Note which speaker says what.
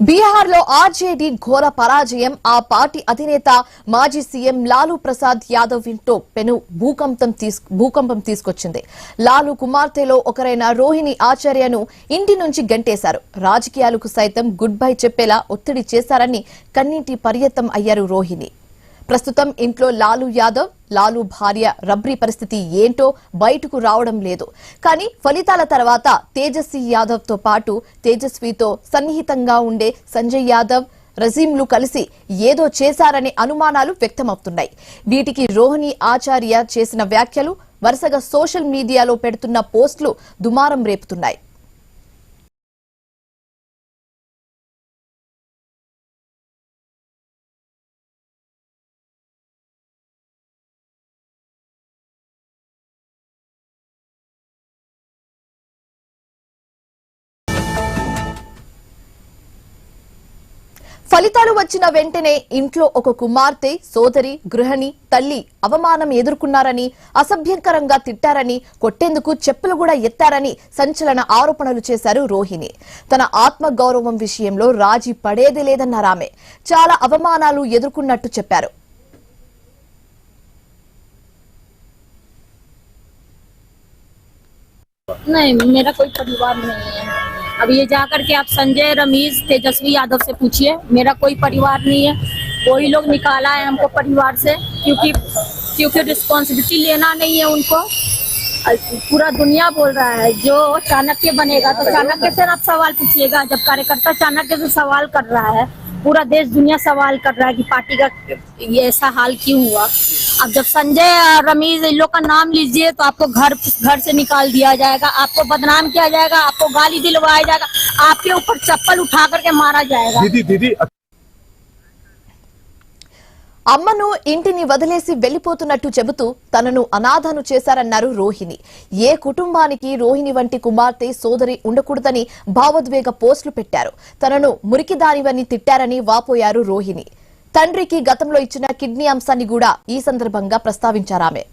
Speaker 1: బీహార్ లో ఆర్జేడీ ఘోర పరాజయం ఆ పార్టీ అధినేత మాజీ సీఎం లాలూ ప్రసాద్ యాదవ్ ఇంట్లో పెను భూకంపం తీసుకొచ్చింది. లాలూ కుమార్తెలో ఒకరైన రోహిణి ఆచార్యను ఇంటి నుంచి గంటేశారు. రాజకీయాలకు సైతం గుడ్ బై చెప్పేలా ఒత్తిడి చేశారని కన్నీటి పర్యంతం అయ్యారు రోహిణి. ప్రస్తుతం ఇంట్లో లాలూ యాదవ్, లాలూ భార్య రబ్రీ పరిస్థితి ఏంటో బయటకు రావడం లేదు. కానీ ఫలితాల తర్వాత తేజస్వి యాదవ్ తో పాటు తేజస్వితో సన్నిహితంగా ఉండే సంజయ్ యాదవ్, రజీంలు కలిసి ఏదో చేశారనే అనుమానాలు వ్యక్తమవుతున్నాయి. వీటికి రోహిణి ఆచార్య చేసిన వ్యాఖ్యలు, వరుసగా సోషల్ మీడియాలో పెడుతున్న పోస్టులు దుమారం రేపుతున్నాయి. ఫలితాలు వచ్చిన వెంటనే ఇంట్లో ఒక కుమార్తె, సోదరి, గృహిణి, తల్లి అవమానం ఎదుర్కొన్నారని, అసభ్యకరంగా తిట్టారని, కొట్టేందుకు చెప్పులు కూడా ఎత్తారని సంచలన ఆరోపణలు చేశారు రోహిణి. తన ఆత్మగౌరవం విషయంలో రాజీ పడేదే లేదన్నారామె. చాలా అవమానాలు ఎదుర్కొన్నట్టు చెప్పారు.
Speaker 2: नहीं, मेरा कोई परिवार नहीं है। अब ये जाकर के आप संजय, रमेश, तेजस्वी यादव से पूछिए, मेरा कोई परिवार नहीं है। वही लोग निकाला है हमको परिवार से, क्योंकि रिस्पॉन्सिबिलिटी लेना नहीं है उनको। पूरा दुनिया बोल रहा है जो चाणक्य बनेगा तो चाणक्य से आप सवाल पूछिएगा। जब कार्यकर्ता चाणक्य से सवाल कर रहा है, पूरा देश दुनिया सवाल कर रहा है कि पार्टी का ये ऐसा हाल क्यों हुआ। अब जब संजय और रमीज इन लोग का नाम लीजिए तो आपको घर से निकाल दिया जाएगा, आपको बदनाम किया जाएगा, आपको गाली दिलवाया जाएगा, आपके ऊपर चप्पल उठा करके मारा जाएगा।
Speaker 3: दीदी
Speaker 1: అమ్మను ఇంటిని వదిలేసి వెళ్లిపోతున్నట్టు చెబుతూ తనను అనాథను చేశారన్నారు రోహిణి. ఏ కుటుంబానికి రోహిణి వంటి కుమార్తె, సోదరి ఉండకూడదని భావోద్వేగ పోస్టులు పెట్టారు. తనను మురికిదానివని తిట్టారని వాపోయారు రోహిణి. తండ్రికి గతంలో ఇచ్చిన కిడ్నీ అంశాన్ని కూడా ఈ సందర్భంగా ప్రస్తావించారామె.